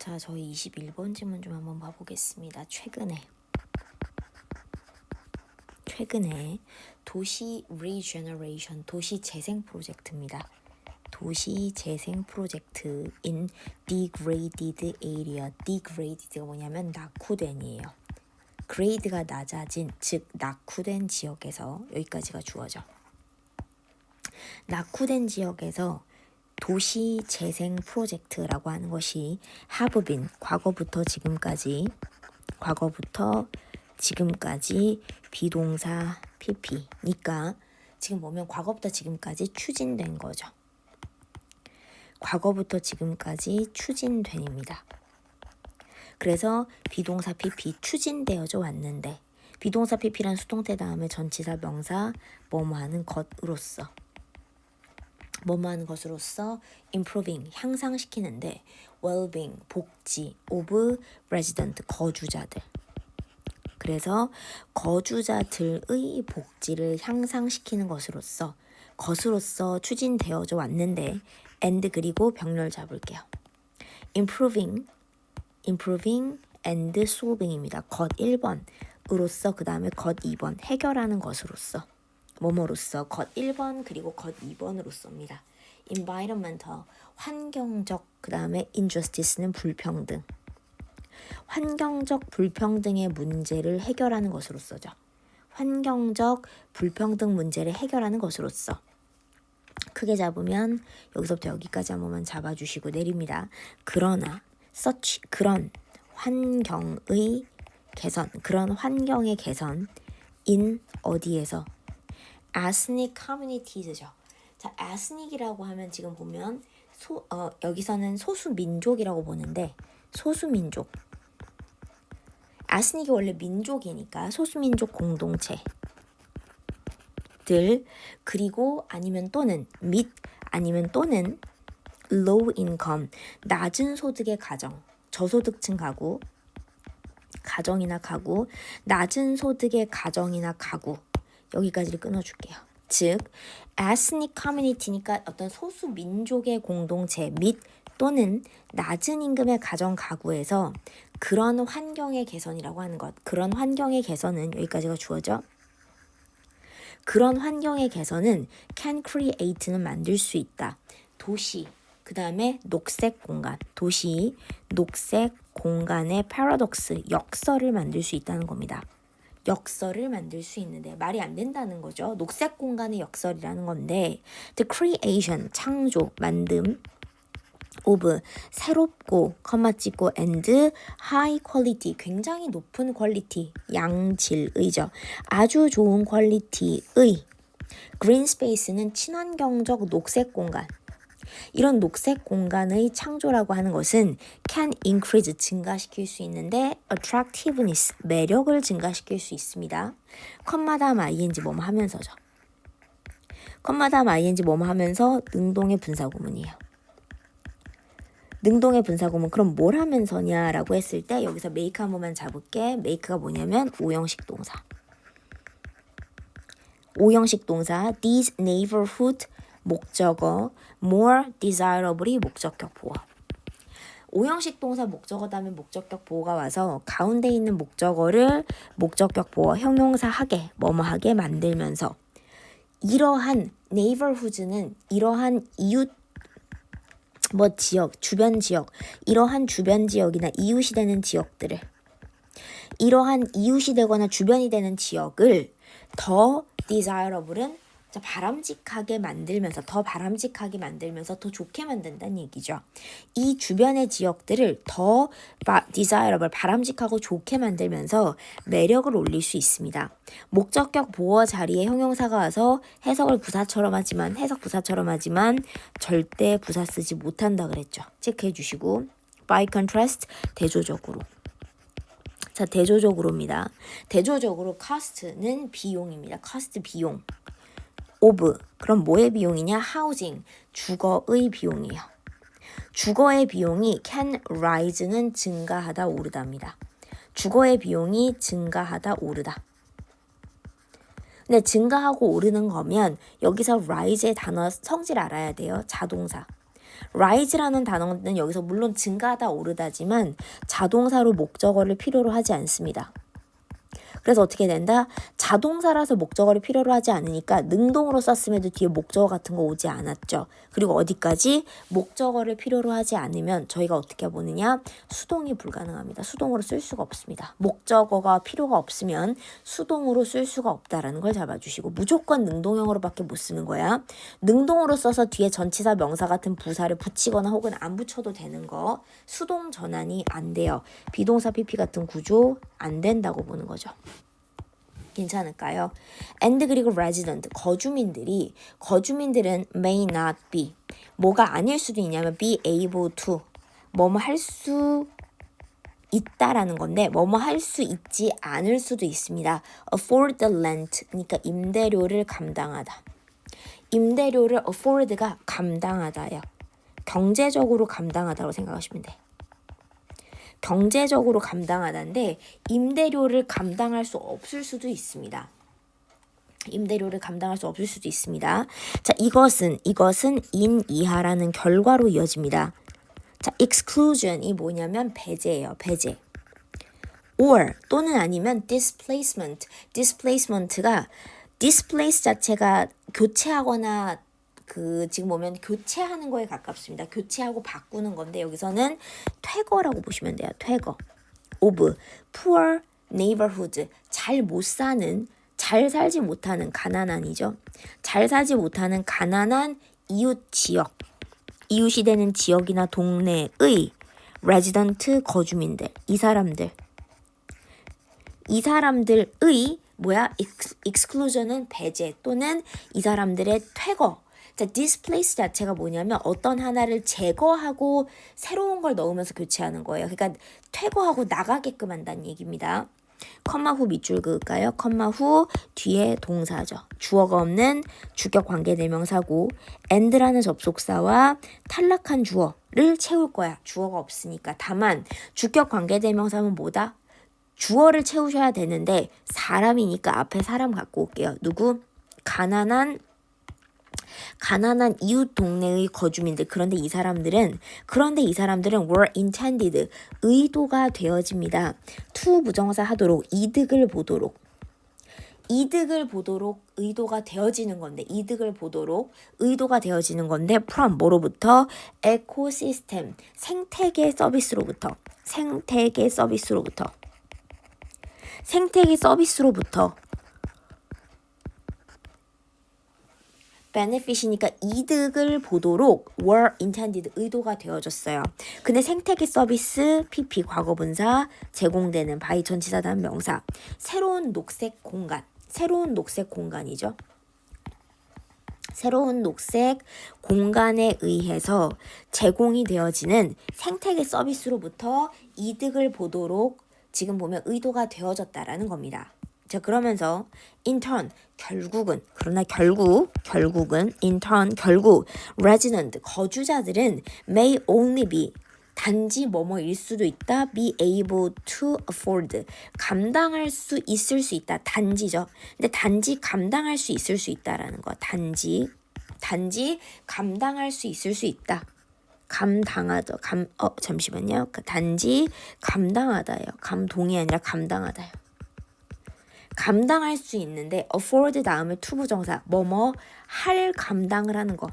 자, 저희 21번 질문 좀 한번 봐보겠습니다. 최근에 도시 regeneration, 도시 재생 프로젝트입니다. 도시 재생 프로젝트 in degraded area. degraded가 뭐냐면 낙후된이에요. grade가 낮아진, 즉 낙후된 지역에서, 여기까지가 주어져. 낙후된 지역에서 도시 재생 프로젝트라고 하는 것이 have been, 과거부터 지금까지 비동사 pp니까 지금 보면 과거부터 지금까지 추진된 거죠. 과거부터 지금까지 추진된입니다. 그래서 비동사 pp 추진되어져 왔는데, 비동사 pp란 수동태 다음에 전치사 명사 뭐뭐하는 것으로서 improving 향상시키는데, well-being 복지 of resident 거주자들, 그래서 거주자들의 복지를 향상시키는 것으로서 추진되어져 왔는데, and 그리고 병렬 잡을게요. improving and solving입니다. 것 1번으로서 그 다음에 것 2번 해결하는 것으로서 뭐뭐로서 것 1번 그리고 것 2번으로서입니다. environmental 환경적, 그 다음에 injustice는 불평등, 환경적 불평등의 문제를 해결하는 것으로서죠. 환경적 불평등 문제를 해결하는 것으로서. 크게 잡으면 여기서부터 여기까지 한 번만 잡아주시고 내립니다. 그러나 그런 환경의 개선 in 어디에서? ethnic communities죠. 자, ethnic이라고 하면 지금 보면 여기서는 소수민족이라고 보는데, 소수민족. ethnic이 원래 민족이니까 소수민족 공동체들, 그리고 아니면 또는 low income 낮은 소득의 가정, 저소득층 가정이나 가구, 낮은 소득의 가정이나 가구, 여기까지를 끊어줄게요. 즉 ethnic community니까 어떤 소수 민족의 공동체 및 또는 낮은 임금의 가정 가구에서 그런 환경의 개선이라고 하는 것. 그런 환경의 개선은 여기까지가 주어져. 그런 환경의 개선은 can create는 만들 수 있다. 도시, 그 다음에 녹색 공간, 도시 녹색 공간의 paradox, 역설을 만들 수 있다는 겁니다. 역설을 만들 수 있는데 말이 안 된다는 거죠. 녹색 공간의 역설이라는 건데, the creation, 창조, 만듦, of, 새롭고, 컴마 찍고, and high quality, 굉장히 높은 퀄리티, 양질의죠. 아주 좋은 퀄리티의 green space는 친환경적 녹색 공간. 이런 녹색 공간의 창조라고 하는 것은 can increase, 증가시킬 수 있는데 attractiveness, 매력을 증가시킬 수 있습니다. 컴마 다음 ing 뭐뭐 하면서죠. 컴마 다음 ing 뭐뭐 하면서 능동의 분사구문이에요. 능동의 분사구문, 그럼 뭘 하면서냐라고 했을 때 여기서 make 한 번만 잡을게. make가 뭐냐면 오형식 동사. these neighborhood 목적어, more desirable이 목적격 보어. 오형식 동사 목적어다면 목적격 보어가 와서 가운데 있는 목적어를 목적격 보어 형용사 하게, 뭐뭐하게 만들면서 이러한 neighborhood는 이러한 이웃 지역, 주변 지역, 이러한 주변 지역이나 이웃이 되는 지역들을, 이러한 이웃이 되거나 주변이 되는 지역을 더 desirable은 바람직하게 만들면서, 더 좋게 만든다는 얘기죠. 이 주변의 지역들을 더 desirable, 바람직하고 좋게 만들면서 매력을 올릴 수 있습니다. 목적격 보어 자리에 형용사가 와서 해석 부사처럼 하지만 절대 부사 쓰지 못한다 그랬죠. 체크해 주시고, by contrast, 대조적으로. 자, 대조적으로입니다. 대조적으로 cost는 비용입니다. cost 비용. of, 그럼 뭐의 비용이냐? housing, 주거의 비용이에요. 주거의 비용이 can rise는 증가하다 오르다입니다. 주거의 비용이 증가하다 오르다. 근데 증가하고 오르는 거면 여기서 rise의 단어 성질 알아야 돼요. 자동사. rise라는 단어는 여기서 물론 증가하다 오르다지만 자동사로 목적어를 필요로 하지 않습니다. 그래서 어떻게 된다? 자동사라서 목적어를 필요로 하지 않으니까 능동으로 썼음에도 뒤에 목적어 같은 거 오지 않았죠. 그리고 어디까지? 목적어를 필요로 하지 않으면 저희가 어떻게 보느냐? 수동이 불가능합니다. 수동으로 쓸 수가 없습니다. 목적어가 필요가 없으면 수동으로 쓸 수가 없다라는 걸 잡아주시고 무조건 능동형으로밖에 못 쓰는 거야. 능동으로 써서 뒤에 전치사 명사 같은 부사를 붙이거나 혹은 안 붙여도 되는 거 수동 전환이 안 돼요. 비동사 PP 같은 구조 안 된다고 보는 거죠. 괜찮을까요? and 그리고 resident 거주민들은 may not be 뭐가 아닐 수도 있냐면 be able to 뭐뭐 할 수 있다라는 건데 뭐뭐 할 수 있지 않을 수도 있습니다. afford the rent 그러니까 임대료를 감당하다. 임대료를 afford가 감당하다요. 경제적으로 감당하다고 생각하시면 돼. 경제적으로 감당하다인데 임대료를 감당할 수 없을 수도 있습니다. 임대료를 감당할 수 없을 수도 있습니다. 자, 이것은 in 이하라는 결과로 이어집니다. 자, exclusion이 뭐냐면 배제예요. 배제. or 또는 아니면 displacement가 displace 자체가 교체하거나 지금 보면 교체하는 거에 가깝습니다. 교체하고 바꾸는 건데 여기서는 퇴거라고 보시면 돼요. 퇴거. of poor neighborhood 잘 못 사는 잘 살지 못하는 가난한이죠. 잘 살지 못하는 가난한 이웃 지역. 이웃이 되는 지역이나 동네의 resident 거주민들. 이 사람들의 exclusion은 배제 또는 이 사람들의 퇴거. 자, displace 자체가 뭐냐면 어떤 하나를 제거하고 새로운 걸 넣으면서 교체하는 거예요. 그러니까 퇴거하고 나가게끔 한다는 얘기입니다. 컴마 후 밑줄 그을까요? 컴마 후 뒤에 동사죠. 주어가 없는 주격 관계대명사고 and라는 접속사와 탈락한 주어를 채울 거야. 주어가 없으니까. 다만 주격 관계대명사는 뭐다? 주어를 채우셔야 되는데 사람이니까 앞에 사람 갖고 올게요. 누구? 가난한 이웃 동네의 거주민들. 그런데 이 사람들은 were intended 의도가 되어집니다. to 부정사 하도록 이득을 보도록 의도가 되어지는 건데 from 뭐로부터 에코시스템 생태계 서비스로부터 benefit이니까 이득을 보도록 were intended 의도가 되어졌어요. 근데 생태계 서비스 PP 과거분사 제공되는 by 전치사 다음 명사 새로운 녹색 공간이죠. 새로운 녹색 공간에 의해서 제공이 되어지는 생태계 서비스로부터 이득을 보도록 지금 보면 의도가 되어졌다라는 겁니다. 자, 그러면서 in turn 결국은 resident 거주자들은 may only be 단지 뭐뭐일 수도 있다. be able to afford 감당할 수 있을 수 있다. 단지죠. 근데 단지 감당할 수 있을 수 있다라는 거. 단지 감당할 수 있을 수 있다. 잠시만요. 단지 감당하다예요. 감동이 아니라 감당하다요. 감당할 수 있는데 afford 다음에 to 부정사 뭐뭐 할 감당을 하는 거.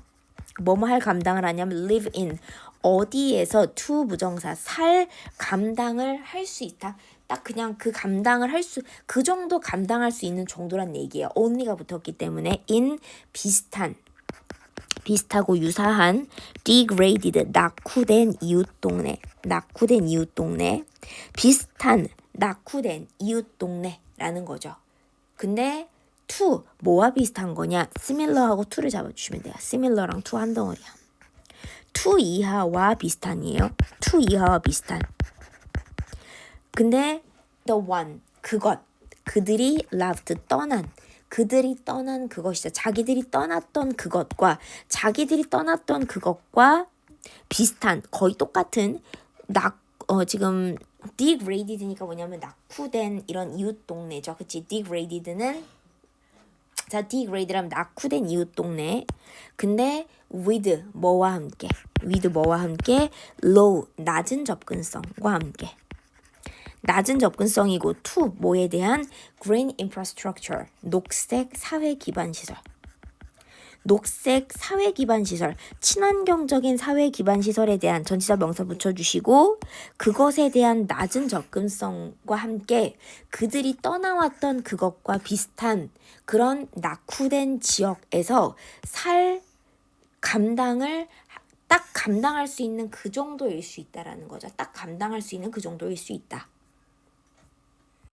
뭐뭐 할 감당을 하냐면 live in 어디에서 to 부정사 살 감당을 할 수 있다. 딱 그냥 그 정도 감당할 수 있는 정도란 얘기예요. only가 붙었기 때문에 in 비슷하고 유사한 degraded 낙후된 이웃 동네 비슷한 낙후된 이웃 동네라는 거죠. 근데 to 뭐와 비슷한 거냐? similar하고 to를 잡아주시면 돼요. similar랑 to 한 덩어리야. to 이하와 비슷한이에요. to 이하와 비슷한. 근데 the one 그들이 loved 떠난 그것이죠. 자기들이 떠났던 그것과 비슷한 거의 똑같은 지금 degraded니까 뭐냐면 낙후된 이런 이웃 동네죠. 그치? degraded는 degrade라면 낙후된 이웃 동네. 근데 with 뭐와 함께 with 뭐와 함께 low 낮은 접근성과 함께 낮은 접근성이고 to 뭐에 대한 green infrastructure 녹색 사회 기반 시설 녹색 사회 기반 시설 친환경적인 사회 기반 시설에 대한 전치사 명사 붙여주시고 그것에 대한 낮은 접근성과 함께 그들이 떠나왔던 그것과 비슷한 그런 낙후된 지역에서 딱 감당할 수 있는 그 정도일 수 있다라는 거죠. 딱 감당할 수 있는 그 정도일 수 있다.